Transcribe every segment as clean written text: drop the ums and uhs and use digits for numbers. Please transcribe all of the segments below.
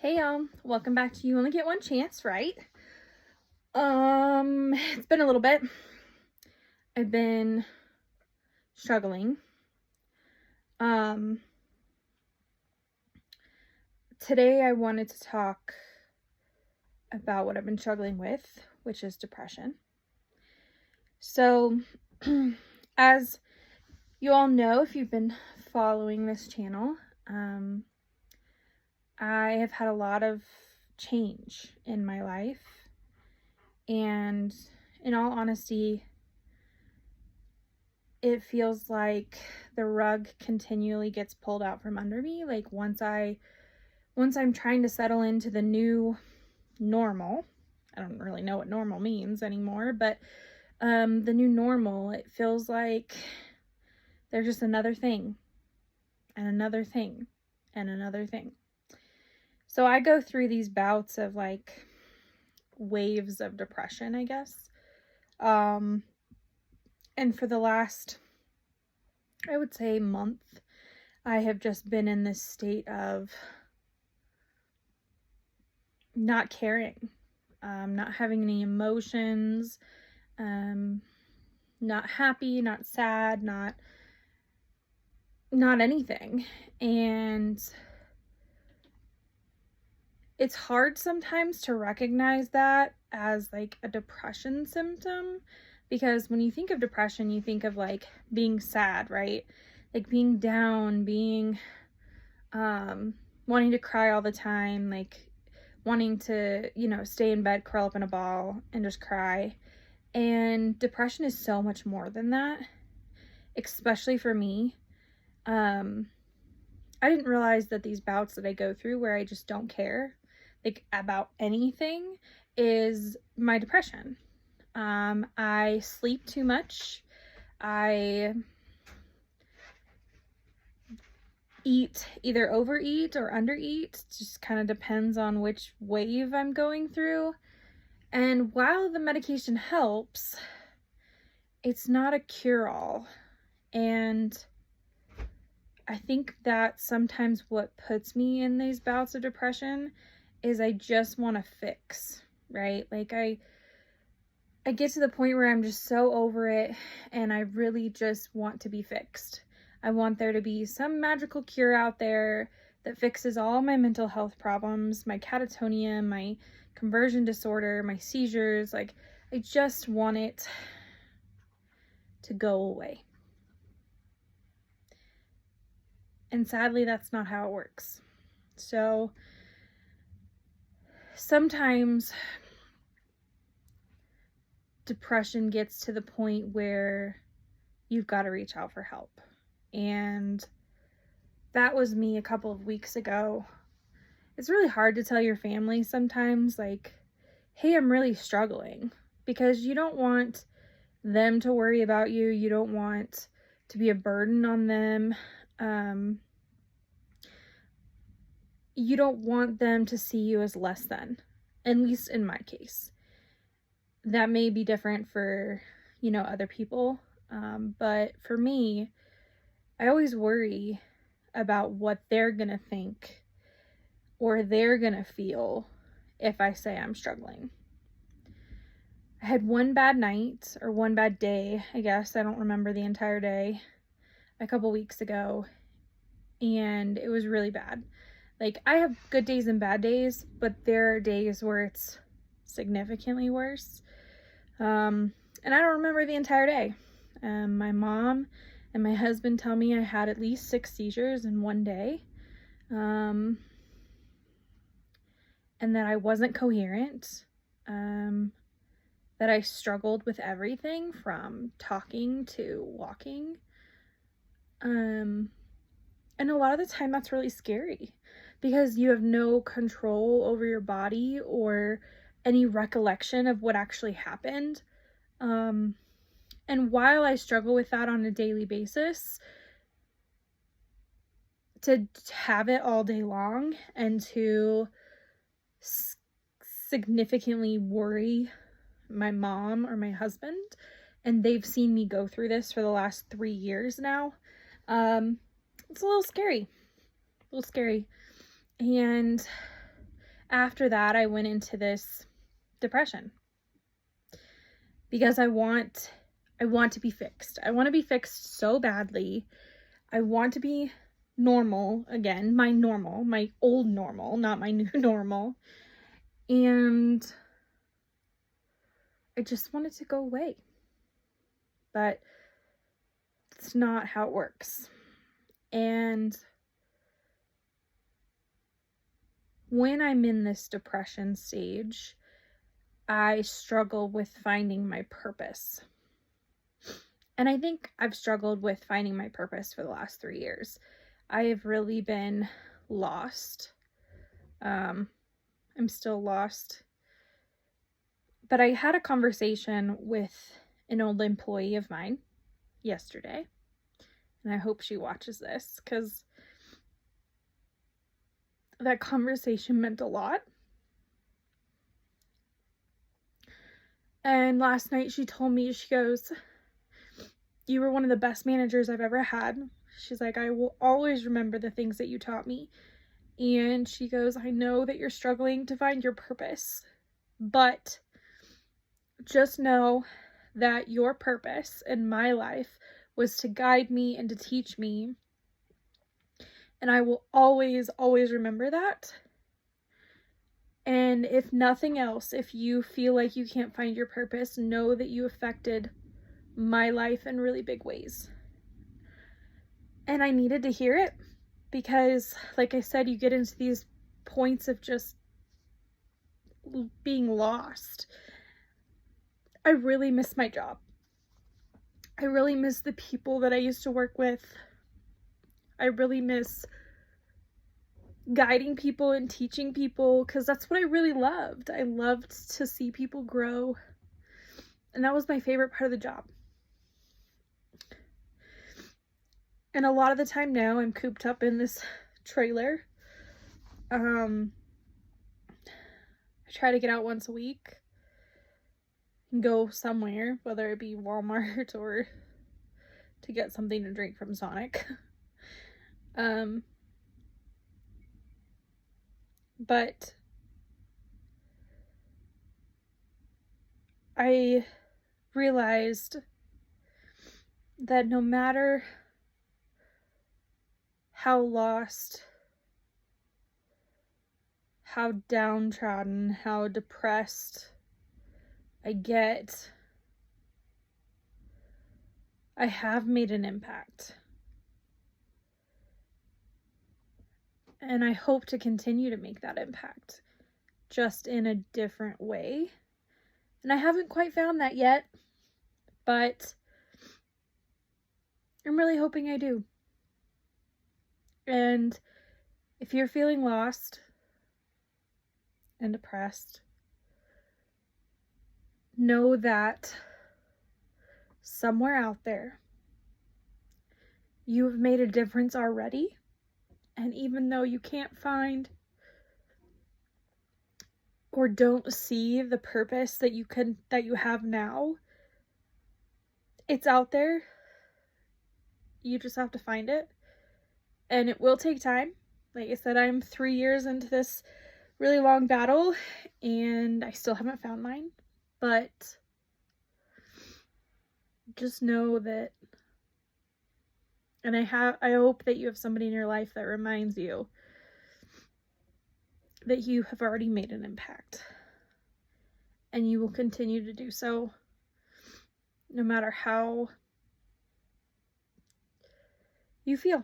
Hey y'all, welcome back to You Only Get One Chance, right? It's been a little bit. I've been struggling. Today I wanted to talk about what I've been struggling with, which is depression. So, as you all know, if you've been following this channel, I have had a lot of change in my life, and in all honesty, it feels like the rug continually gets pulled out from under me. Like once I'm trying to settle into the new normal, I don't really know what normal means anymore, but the new normal, it feels like there's just another thing and another thing and another thing. So I go through these bouts of like waves of depression, I guess. And for the last, I would say, month, I have just been in this state of not caring, not having any emotions, not happy, not sad, not anything. And it's hard sometimes to recognize that as like a depression symptom, because when you think of depression, you think of like being sad, right? Like being down, being wanting to cry all the time, like wanting to, stay in bed, curl up in a ball and just cry. And depression is so much more than that, especially for me. I didn't realize that these bouts that I go through where I just don't care, like about anything, is my depression. I sleep too much. I either overeat or undereat. It just kind of depends on which wave I'm going through. And while the medication helps, it's not a cure-all. And I think that sometimes what puts me in these bouts of depression is I just want to fix, right? Like I get to the point where I'm just so over it and I really just want to be fixed. I want there to be some magical cure out there that fixes all my mental health problems, my catatonia, my conversion disorder, my seizures. Like, I just want it to go away. And sadly, that's not how it works. So sometimes depression gets to the point where you've got to reach out for help. And that was me a couple of weeks ago. It's really hard to tell your family sometimes, like, hey, I'm really struggling, because you don't want them to worry about you. You don't want to be a burden on them. You don't want them to see you as less than, at least in my case. That may be different for, other people. But for me, I always worry about what they're going to think or they're going to feel if I say I'm struggling. I had one bad night, or one bad day, I guess. I don't remember the entire day, a couple weeks ago. And it was really bad. Like, I have good days and bad days, but there are days where it's significantly worse. And I don't remember the entire day. My mom and my husband tell me I had at least 6 seizures in one day. And that I wasn't coherent. That I struggled with everything from talking to walking. And a lot of the time that's really scary, because you have no control over your body or any recollection of what actually happened. And while I struggle with that on a daily basis, to have it all day long and to significantly worry my mom or my husband, and they've seen me go through this for the last 3 years now, it's a little scary. And after that, I went into this depression because I want to be fixed. I want to be fixed so badly. I want to be normal again, my old normal, not my new normal. And I just want it to go away. But it's not how it works. And when I'm in this depression stage, I struggle with finding my purpose. And I think I've struggled with finding my purpose for the last 3 years. I have really been lost. I'm still lost. But I had a conversation with an old employee of mine yesterday. And I hope she watches this, because that conversation meant a lot. And last night she told me, she goes, "You were one of the best managers I've ever had." She's like, "I will always remember the things that you taught me." And she goes, "I know that you're struggling to find your purpose, but just know that your purpose in my life was to guide me and to teach me. And I will always, always remember that. And if nothing else, if you feel like you can't find your purpose, know that you affected my life in really big ways." And I needed to hear it because, like I said, you get into these points of just being lost. I really miss my job. I really miss the people that I used to work with. I really miss guiding people and teaching people, because that's what I really loved. I loved to see people grow. And that was my favorite part of the job. And a lot of the time now I'm cooped up in this trailer. I try to get out once a week and go somewhere, whether it be Walmart or to get something to drink from Sonic. But I realized that no matter how lost, how downtrodden, how depressed I get, I have made an impact. And I hope to continue to make that impact, just in a different way. And I haven't quite found that yet, but I'm really hoping I do. And if you're feeling lost and depressed, know that somewhere out there you have made a difference already. And even though you can't find or don't see the purpose that you have now, it's out there. You just have to find it. And it will take time. Like I said, I'm 3 years into this really long battle and I still haven't found mine. But just know that, and I hope that you have somebody in your life that reminds you that you have already made an impact. And you will continue to do so, no matter how you feel.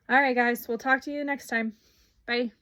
All right, guys, we'll talk to you next time. Bye.